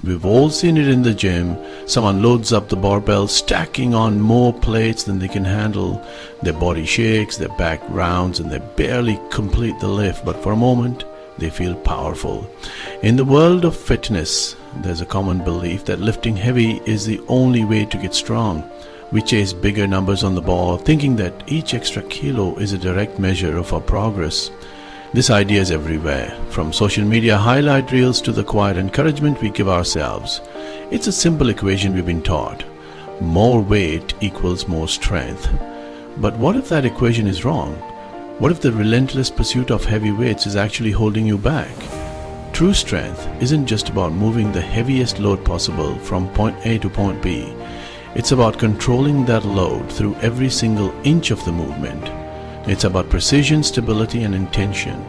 We've all seen it in the gym. Someone loads up the barbell, stacking on more plates than they can handle. Their body shakes, their back rounds, and they barely complete the lift, but for a moment, they feel powerful. In the world of fitness, there's a common belief that lifting heavy is the only way to get strong. We chase bigger numbers on the bar, thinking that each extra kilo is a direct measure of our progress. This idea is everywhere, from social media highlight reels to the quiet encouragement we give ourselves. It's a simple equation we've been taught. More weight equals more strength. But what if that equation is wrong? What if the relentless pursuit of heavy weights is actually holding you back? True strength isn't just about moving the heaviest load possible from point A to point B. It's about controlling that load through every single inch of the movement. It's about precision, stability, and intention.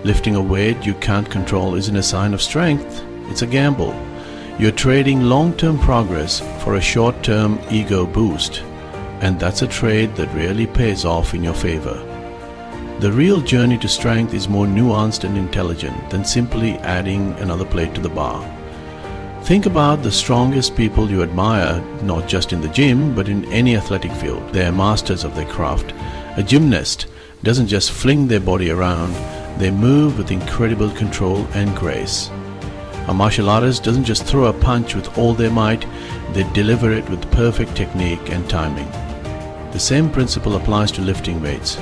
Lifting a weight you can't control isn't a sign of strength, it's a gamble. You're trading long-term progress for a short-term ego boost, and that's a trade that rarely pays off in your favor. The real journey to strength is more nuanced and intelligent than simply adding another plate to the bar. Think about the strongest people you admire, not just in the gym, but in any athletic field. They are masters of their craft. A gymnast doesn't just fling their body around, they move with incredible control and grace. A martial artist doesn't just throw a punch with all their might, they deliver it with perfect technique and timing. The same principle applies to lifting weights.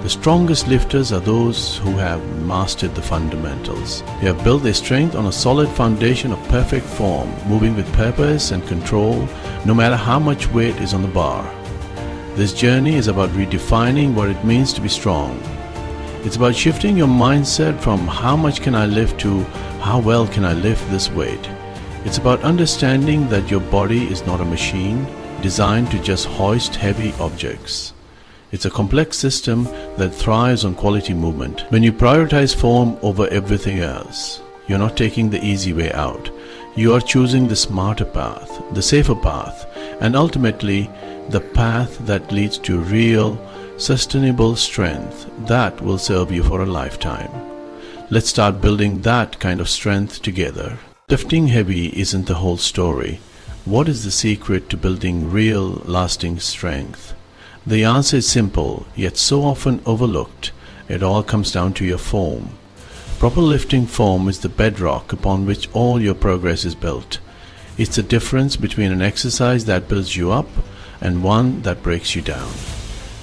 The strongest lifters are those who have mastered the fundamentals. They have built their strength on a solid foundation of perfect form, moving with purpose and control, no matter how much weight is on the bar. This journey is about redefining what it means to be strong. It's about shifting your mindset from how much can I lift to how well can I lift this weight. It's about understanding that your body is not a machine designed to just hoist heavy objects. It's a complex system that thrives on quality movement. When you prioritize form over everything else, you're not taking the easy way out. You are choosing the smarter path, the safer path, and ultimately the path that leads to real, sustainable strength that will serve you for a lifetime. Let's start building that kind of strength together. Lifting heavy isn't the whole story. What is the secret to building real, lasting strength? The answer is simple, yet so often overlooked. It all comes down to your form. Proper lifting form is the bedrock upon which all your progress is built. It's the difference between an exercise that builds you up and one that breaks you down.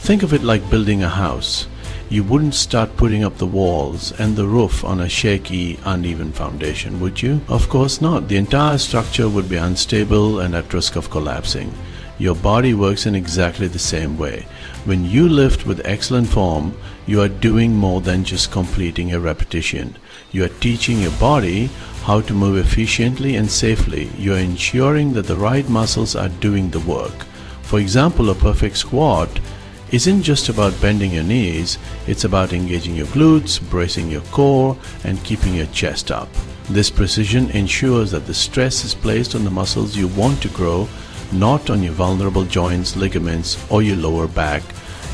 Think of it like building a house. You wouldn't start putting up the walls and the roof on a shaky, uneven foundation, would you? Of course not. The entire structure would be unstable and at risk of collapsing. Your body works in exactly the same way. When you lift with excellent form, you are doing more than just completing a repetition. You are teaching your body how to move efficiently and safely. You are ensuring that the right muscles are doing the work. For example, a perfect squat isn't just about bending your knees, it's about engaging your glutes, bracing your core, and keeping your chest up. This precision ensures that the stress is placed on the muscles you want to grow, not on your vulnerable joints, ligaments, or your lower back.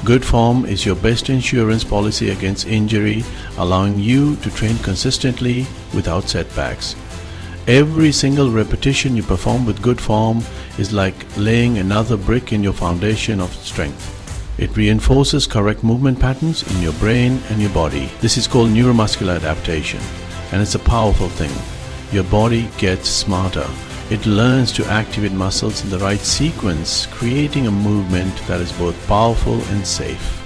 Good form is your best insurance policy against injury, allowing you to train consistently without setbacks. Every single repetition you perform with good form is like laying another brick in your foundation of strength. It reinforces correct movement patterns in your brain and your body. This is called neuromuscular adaptation, and it's a powerful thing. Your body gets smarter. It learns to activate muscles in the right sequence, creating a movement that is both powerful and safe.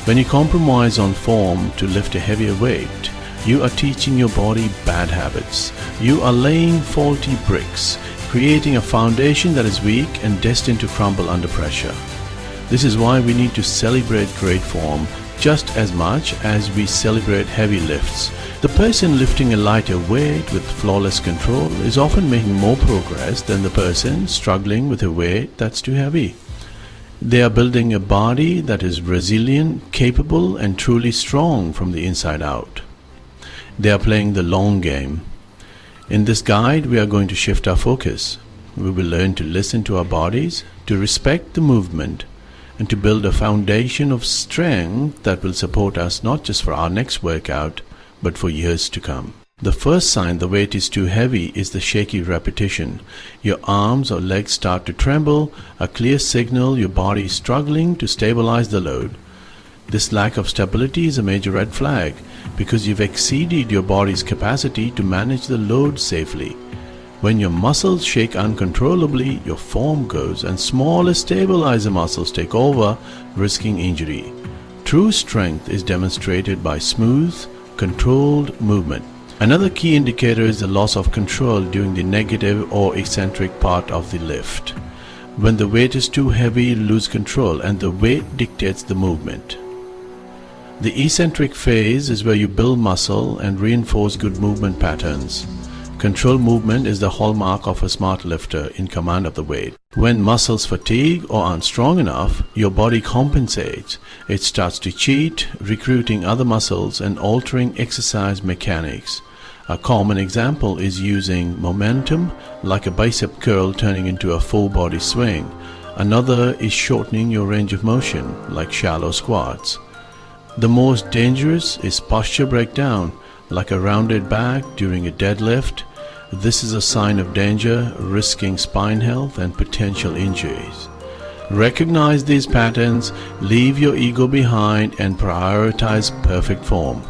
When you compromise on form to lift a heavier weight, you are teaching your body bad habits. You are laying faulty bricks, creating a foundation that is weak and destined to crumble under pressure. This is why we need to celebrate great form just as much as we celebrate heavy lifts. The person lifting a lighter weight with flawless control is often making more progress than the person struggling with a weight that's too heavy. They are building a body that is resilient, capable, and truly strong from the inside out. They are playing the long game. In this guide, we are going to shift our focus. We will learn to listen to our bodies, to respect the movement, and to build a foundation of strength that will support us not just for our next workout, but for years to come. The first sign the weight is too heavy is the shaky repetition. Your arms or legs start to tremble, a clear signal your body is struggling to stabilize the load. This lack of stability is a major red flag because you've exceeded your body's capacity to manage the load safely. When your muscles shake uncontrollably, your form goes and smaller stabilizer muscles take over, risking injury. True strength is demonstrated by smooth, controlled movement. Another key indicator is the loss of control during the negative or eccentric part of the lift. When the weight is too heavy, you lose control and the weight dictates the movement. The eccentric phase is where you build muscle and reinforce good movement patterns. Controlled movement is the hallmark of a smart lifter in command of the weight. When muscles fatigue or aren't strong enough, your body compensates. It starts to cheat, recruiting other muscles and altering exercise mechanics. A common example is using momentum, like a bicep curl turning into a full body swing. Another is shortening your range of motion, like shallow squats. The most dangerous is posture breakdown, like a rounded back during a deadlift. This is a sign of danger, risking spine health and potential injuries. Recognize these patterns, leave your ego behind, and prioritize perfect form.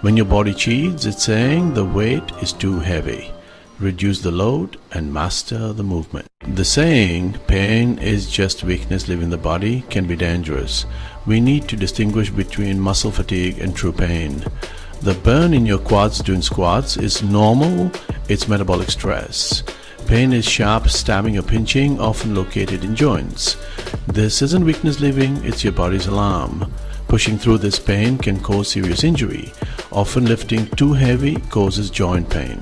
When your body cheats, it's saying the weight is too heavy. Reduce the load and master the movement. The saying, pain is just weakness leaving the body, can be dangerous. We need to distinguish between muscle fatigue and true pain. The burn in your quads doing squats is normal, it's metabolic stress. Pain is sharp stabbing or pinching, often located in joints. This isn't weakness leaving, it's your body's alarm. Pushing through this pain can cause serious injury. Often lifting too heavy causes joint pain.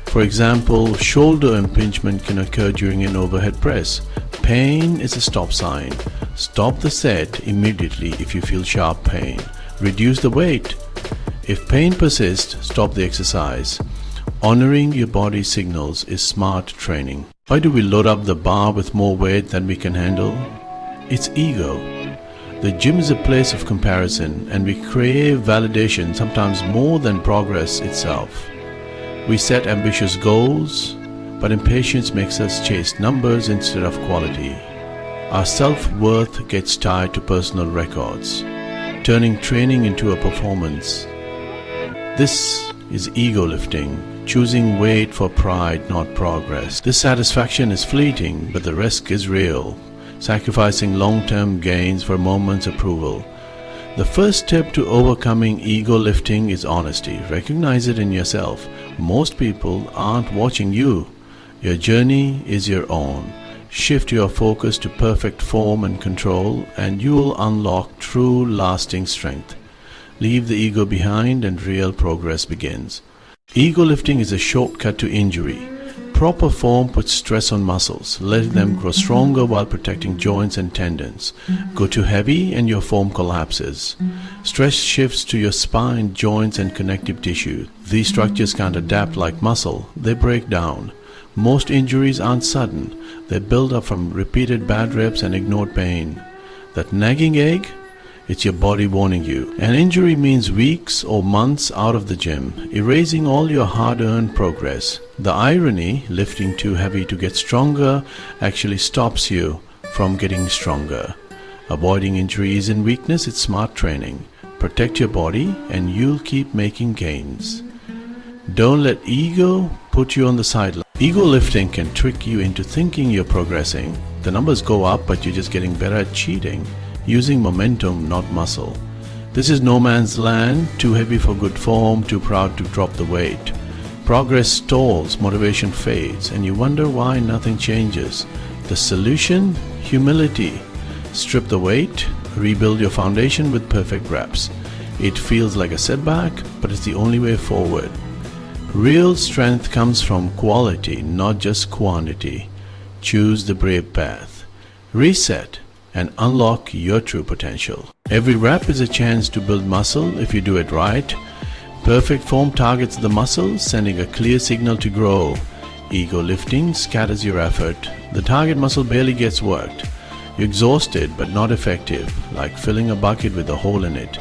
For example, shoulder impingement can occur during an overhead press. Pain is a stop sign. Stop the set immediately if you feel sharp pain. Reduce the weight. If pain persists, stop the exercise. Honoring your body's signals is smart training. Why do we load up the bar with more weight than we can handle? It's ego. The gym is a place of comparison and we crave validation sometimes more than progress itself. We set ambitious goals, but impatience makes us chase numbers instead of quality. Our self-worth gets tied to personal records, turning training into a performance. This is ego lifting, choosing weight for pride, not progress. This satisfaction is fleeting, but the risk is real, sacrificing long-term gains for a moment's approval. The first step to overcoming ego lifting is honesty. Recognize it in yourself. Most people aren't watching you. Your journey is your own. Shift your focus to perfect form and control, and you will unlock true lasting strength. Leave the ego behind and real progress begins. Ego lifting is a shortcut to injury. Proper form puts stress on muscles, letting them grow stronger while protecting joints and tendons. Go too heavy and your form collapses. Stress shifts to your spine, joints and connective tissue. These structures can't adapt like muscle, they break down. Most injuries aren't sudden, they build up from repeated bad reps and ignored pain. That nagging ache? It's your body warning you. An injury means weeks or months out of the gym, erasing all your hard-earned progress. The irony, lifting too heavy to get stronger, actually stops you from getting stronger. Avoiding injury isn't weakness, it's smart training. Protect your body and you'll keep making gains. Don't let ego put you on the sideline. Ego lifting can trick you into thinking you're progressing. The numbers go up, but you're just getting better at cheating. Using momentum, not muscle. This is no man's land, too heavy for good form, too proud to drop the weight. Progress stalls, motivation fades, and you wonder why nothing changes. The solution? Humility. Strip the weight, rebuild your foundation with perfect reps. It feels like a setback, but it's the only way forward. Real strength comes from quality, not just quantity. Choose the brave path. Reset and unlock your true potential. Every rep is a chance to build muscle if you do it right. Perfect form targets the muscle, sending a clear signal to grow. Ego lifting scatters your effort. The target muscle barely gets worked. You're exhausted but not effective, like filling a bucket with a hole in it.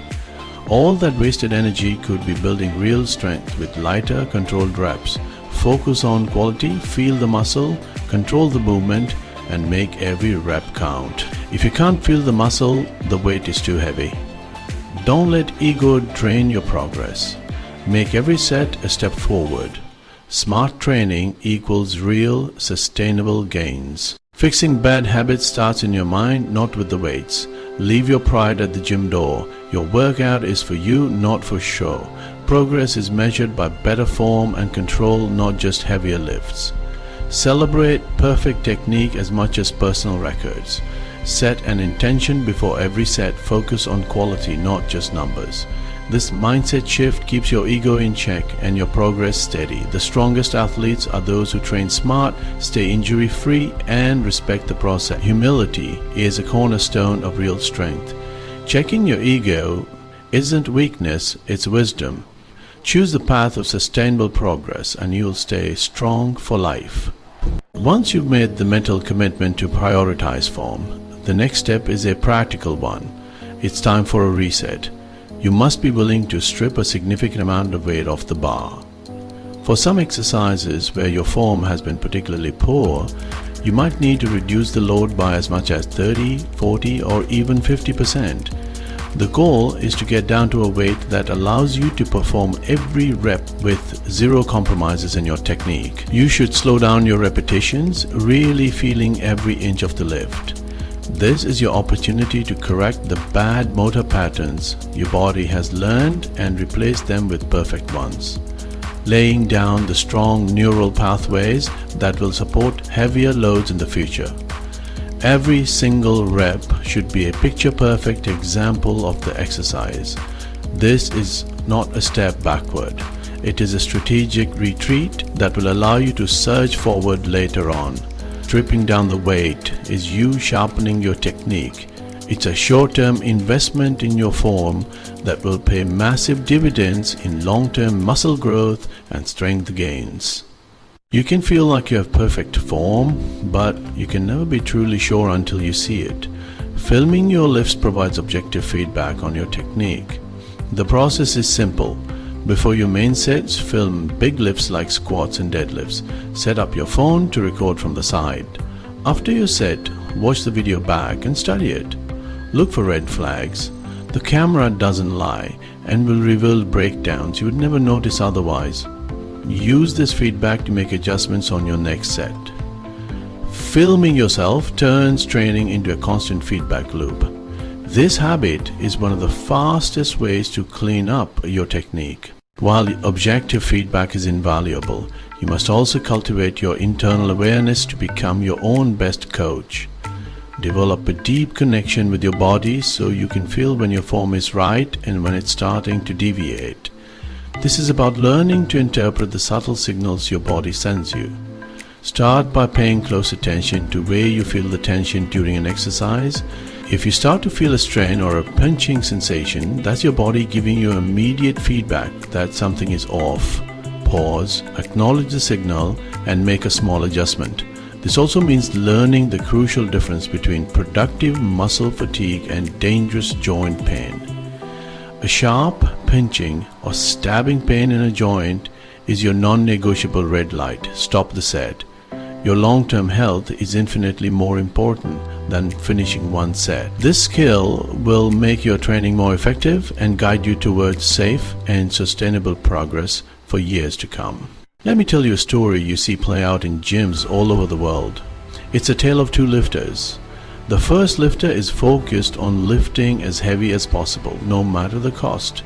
All that wasted energy could be building real strength with lighter, controlled reps. Focus on quality, feel the muscle, control the movement, and make every rep count. If you can't feel the muscle, the weight is too heavy. Don't let ego drain your progress. Make every set a step forward. Smart training equals real, sustainable gains. Fixing bad habits starts in your mind, not with the weights. Leave your pride at the gym door. Your workout is for you, not for show. Progress is measured by better form and control, not just heavier lifts. Celebrate perfect technique as much as personal records. Set an intention before every set. Focus on quality, not just numbers. This mindset shift keeps your ego in check and your progress steady. The strongest athletes are those who train smart, stay injury-free, and respect the process. Humility is a cornerstone of real strength. Checking your ego isn't weakness, it's wisdom. Choose the path of sustainable progress and you'll stay strong for life. Once you've made the mental commitment to prioritize form, the next step is a practical one. It's time for a reset. You must be willing to strip a significant amount of weight off the bar. For some exercises where your form has been particularly poor, you might need to reduce the load by as much as 30, 40, or even 50%. The goal is to get down to a weight that allows you to perform every rep with zero compromises in your technique. You should slow down your repetitions, really feeling every inch of the lift. This is your opportunity to correct the bad motor patterns your body has learned and replace them with perfect ones, laying down the strong neural pathways that will support heavier loads in the future. Every single rep should be a picture-perfect example of the exercise. This is not a step backward. It is a strategic retreat that will allow you to surge forward later on. Stripping down the weight is you sharpening your technique. It's a short-term investment in your form that will pay massive dividends in long-term muscle growth and strength gains. You can feel like you have perfect form, but you can never be truly sure until you see it. Filming your lifts provides objective feedback on your technique. The process is simple. Before your main sets, film big lifts like squats and deadlifts. Set up your phone to record from the side. After your set, watch the video back and study it. Look for red flags. The camera doesn't lie and will reveal breakdowns you would never notice otherwise. Use this feedback to make adjustments on your next set. Filming yourself turns training into a constant feedback loop. This habit is one of the fastest ways to clean up your technique. While objective feedback is invaluable, you must also cultivate your internal awareness to become your own best coach. Develop a deep connection with your body so you can feel when your form is right and when it's starting to deviate. This is about learning to interpret the subtle signals your body sends you. Start by paying close attention to where you feel the tension during an exercise. If you start to feel a strain or a pinching sensation, that's your body giving you immediate feedback that something is off. Pause, acknowledge the signal, and make a small adjustment. This also means learning the crucial difference between productive muscle fatigue and dangerous joint pain. A sharp pinching or stabbing pain in a joint is your non-negotiable red light. Stop the set. Your long-term health is infinitely more important than finishing one set. This skill will make your training more effective and guide you towards safe and sustainable progress for years to come. Let me tell you a story you see play out in gyms all over the world. It's a tale of two lifters. The first lifter is focused on lifting as heavy as possible, no matter the cost.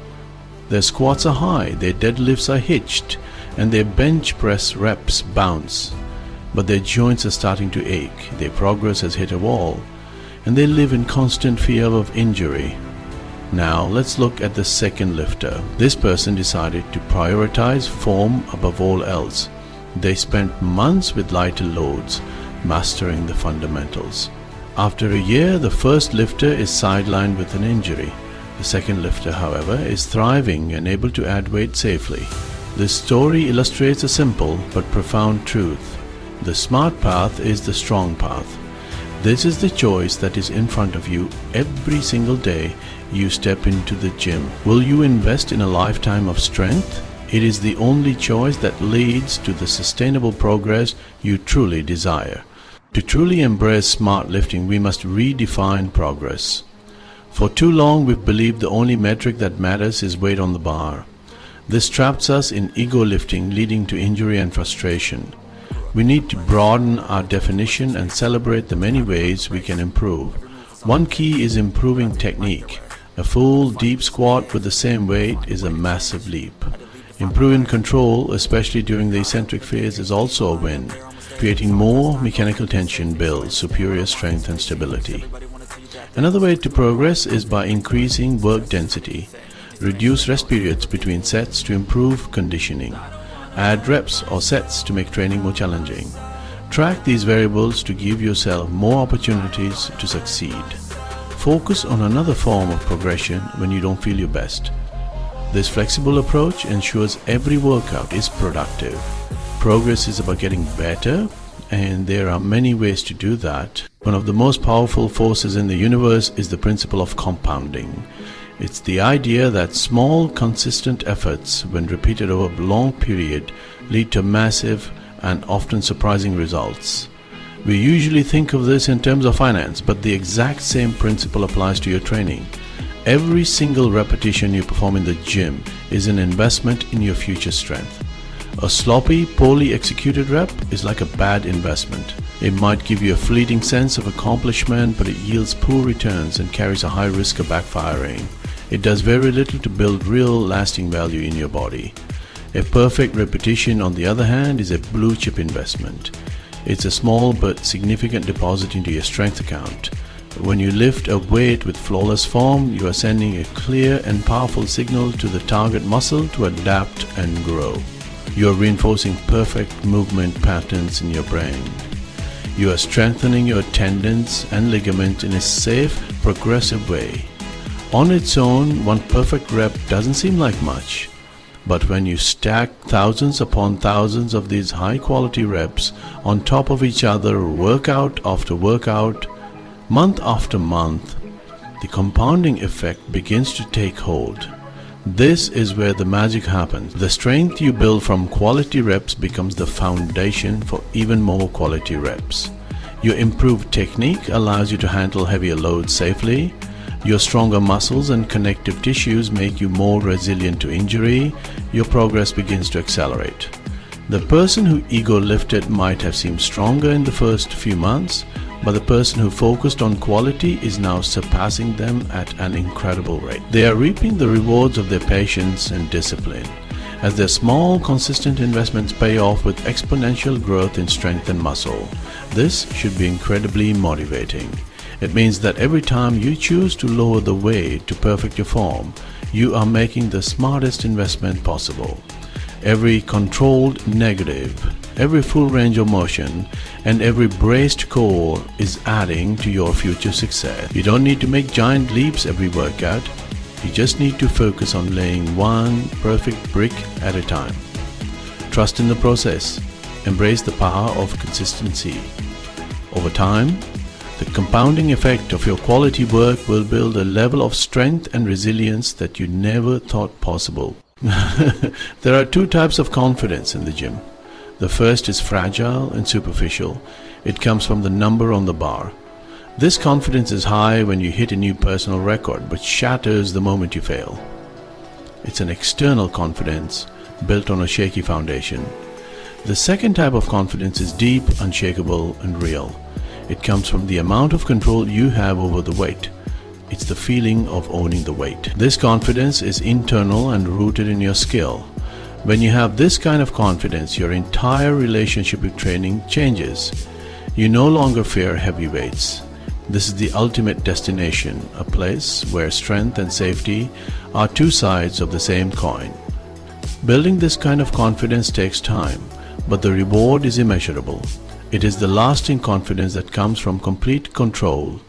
Their squats are high, their deadlifts are hitched, and their bench press reps bounce. But their joints are starting to ache, their progress has hit a wall, and they live in constant fear of injury. Now let's look at the second lifter. This person decided to prioritize form above all else. They spent months with lighter loads, mastering the fundamentals. After a year, the first lifter is sidelined with an injury. The second lifter, however, is thriving and able to add weight safely. This story illustrates a simple but profound truth. The smart path is the strong path. This is the choice that is in front of you every single day you step into the gym. Will you invest in a lifetime of strength? It is the only choice that leads to the sustainable progress you truly desire. To truly embrace smart lifting, we must redefine progress. For too long, we've believed the only metric that matters is weight on the bar. This traps us in ego lifting, leading to injury and frustration. We need to broaden our definition and celebrate the many ways we can improve. One key is improving technique. A full deep squat with the same weight is a massive leap. Improving control, especially during the eccentric phase, is also a win. Creating more mechanical tension builds superior strength and stability. Another way to progress is by increasing work density. Reduce rest periods between sets to improve conditioning. Add reps or sets to make training more challenging. Track these variables to give yourself more opportunities to succeed. Focus on another form of progression when you don't feel your best. This flexible approach ensures every workout is productive. Progress is about getting better, and there are many ways to do that. One of the most powerful forces in the universe is the principle of compounding. It's the idea that small, consistent efforts, when repeated over a long period, lead to massive and often surprising results. We usually think of this in terms of finance, but the exact same principle applies to your training. Every single repetition you perform in the gym is an investment in your future strength. A sloppy, poorly executed rep is like a bad investment. It might give you a fleeting sense of accomplishment, but it yields poor returns and carries a high risk of backfiring. It does very little to build real, lasting value in your body. A perfect repetition, on the other hand, is a blue-chip investment. It's a small but significant deposit into your strength account. When you lift a weight with flawless form, you are sending a clear and powerful signal to the target muscle to adapt and grow. You are reinforcing perfect movement patterns in your brain. You are strengthening your tendons and ligaments in a safe, progressive way. On its own, one perfect rep doesn't seem like much. But when you stack thousands upon thousands of these high-quality reps on top of each other, workout after workout, month after month, the compounding effect begins to take hold. This is where the magic happens. The strength you build from quality reps becomes the foundation for even more quality reps. Your improved technique allows you to handle heavier loads safely. Your stronger muscles and connective tissues make you more resilient to injury. Your progress begins to accelerate. The person who ego lifted might have seemed stronger in the first few months, but the person who focused on quality is now surpassing them at an incredible rate. They are reaping the rewards of their patience and discipline, as their small, consistent investments pay off with exponential growth in strength and muscle. This should be incredibly motivating. It means that every time you choose to lower the weight to perfect your form, you are making the smartest investment possible. Every controlled negative, every full range of motion, and every braced core is adding to your future success. You don't need to make giant leaps every workout. You just need to focus on laying one perfect brick at a time. Trust in the process. Embrace the power of consistency. Over time, the compounding effect of your quality work will build a level of strength and resilience that you never thought possible. There are two types of confidence in the gym. The first is fragile and superficial. It comes from the number on the bar. This confidence is high when you hit a new personal record, but shatters the moment you fail. It's an external confidence built on a shaky foundation. The second type of confidence is deep, unshakable, and real. It comes from the amount of control you have over the weight. It's the feeling of owning the weight. This confidence is internal and rooted in your skill. When you have this kind of confidence, your entire relationship with training changes. You no longer fear heavy weights. This is the ultimate destination, a place where strength and safety are two sides of the same coin. Building this kind of confidence takes time, but the reward is immeasurable. It is the lasting confidence that comes from complete control.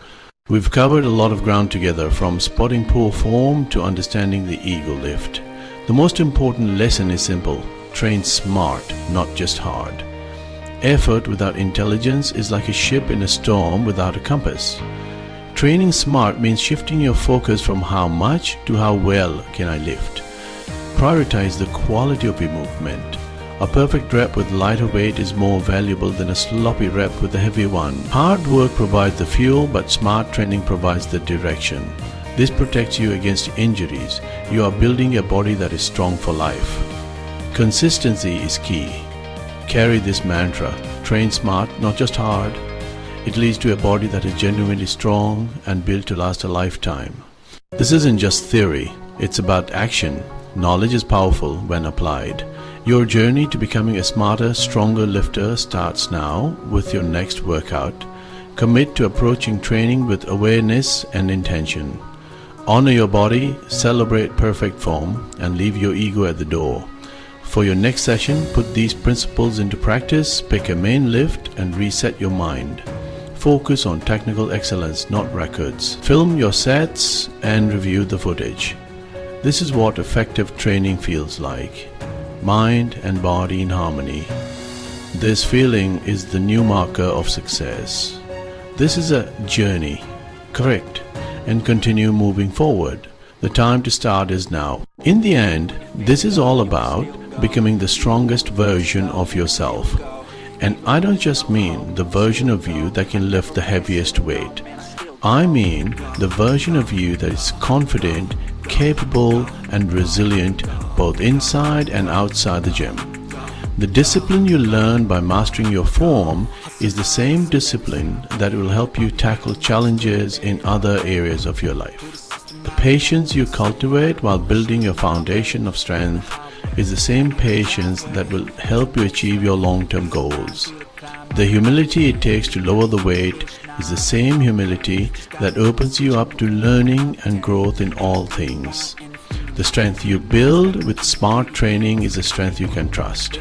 We've covered a lot of ground together, from spotting poor form to understanding the ego lift. The most important lesson is simple: train smart, not just hard. Effort without intelligence is like a ship in a storm without a compass. Training smart means shifting your focus from how much to how well can I lift. Prioritize the quality of your movement. A perfect rep with lighter weight is more valuable than a sloppy rep with a heavy one. Hard work provides the fuel, but smart training provides the direction. This protects you against injuries. You are building a body that is strong for life. Consistency is key. Carry this mantra. Train smart, not just hard. It leads to a body that is genuinely strong and built to last a lifetime. This isn't just theory, it's about action. Knowledge is powerful when applied. Your journey to becoming a smarter, stronger lifter starts now with your next workout. Commit to approaching training with awareness and intention. Honor your body, celebrate perfect form, and leave your ego at the door. For your next session, put these principles into practice, pick a main lift, and reset your mind. Focus on technical excellence, not records. Film your sets and review the footage. This is what effective training feels like. Mind and body in harmony. This feeling is the new marker of success. This is a journey. Correct. And continue moving forward. The time to start is now. In the end, this is all about becoming the strongest version of yourself. And I don't just mean the version of you that can lift the heaviest weight. I mean the version of you that is confident, capable, and resilient both inside and outside the gym. The discipline you learn by mastering your form is the same discipline that will help you tackle challenges in other areas of your life. The patience you cultivate while building your foundation of strength is the same patience that will help you achieve your long-term goals. The humility it takes to lower the weight is the same humility that opens you up to learning and growth in all things. The strength you build with smart training is a strength you can trust.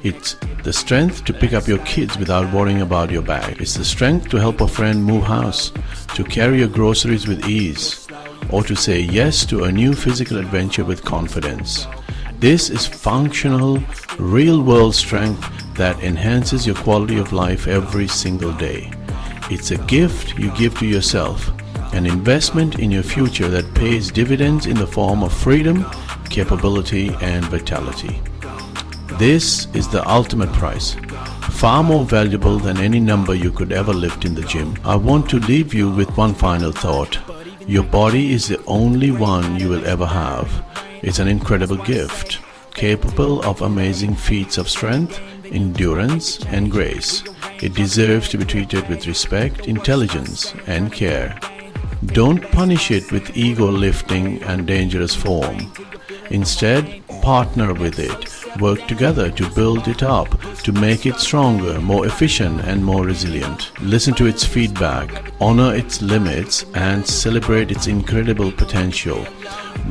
It's the strength to pick up your kids without worrying about your bag. It's the strength to help a friend move house, to carry your groceries with ease, or to say yes to a new physical adventure with confidence. This is functional, real-world strength that enhances your quality of life every single day. It's a gift you give to yourself, an investment in your future that pays dividends in the form of freedom, capability, and vitality. This is the ultimate prize, far more valuable than any number you could ever lift in the gym. I want to leave you with one final thought. Your body is the only one you will ever have. It's an incredible gift, capable of amazing feats of strength, endurance, and grace. It deserves to be treated with respect, intelligence, and care. Don't punish it with ego lifting and dangerous form. Instead, partner with it. Work together to build it up, to make it stronger, more efficient, and more resilient. Listen to its feedback, honor its limits, and celebrate its incredible potential.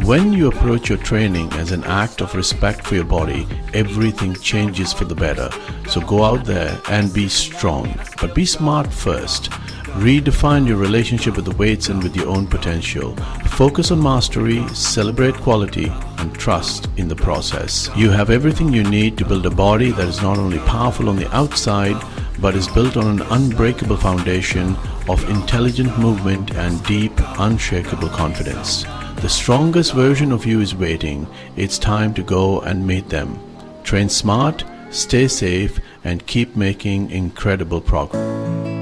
When you approach your training as an act of respect for your body, everything changes for the better. So go out there and be strong, but be smart first. Redefine your relationship with the weights and with your own potential. Focus on mastery, celebrate quality, and trust in the process. You have everything you need to build a body that is not only powerful on the outside, but is built on an unbreakable foundation of intelligent movement and deep, unshakable confidence. The strongest version of you is waiting. It's time to go and meet them. Train smart, stay safe, and keep making incredible progress.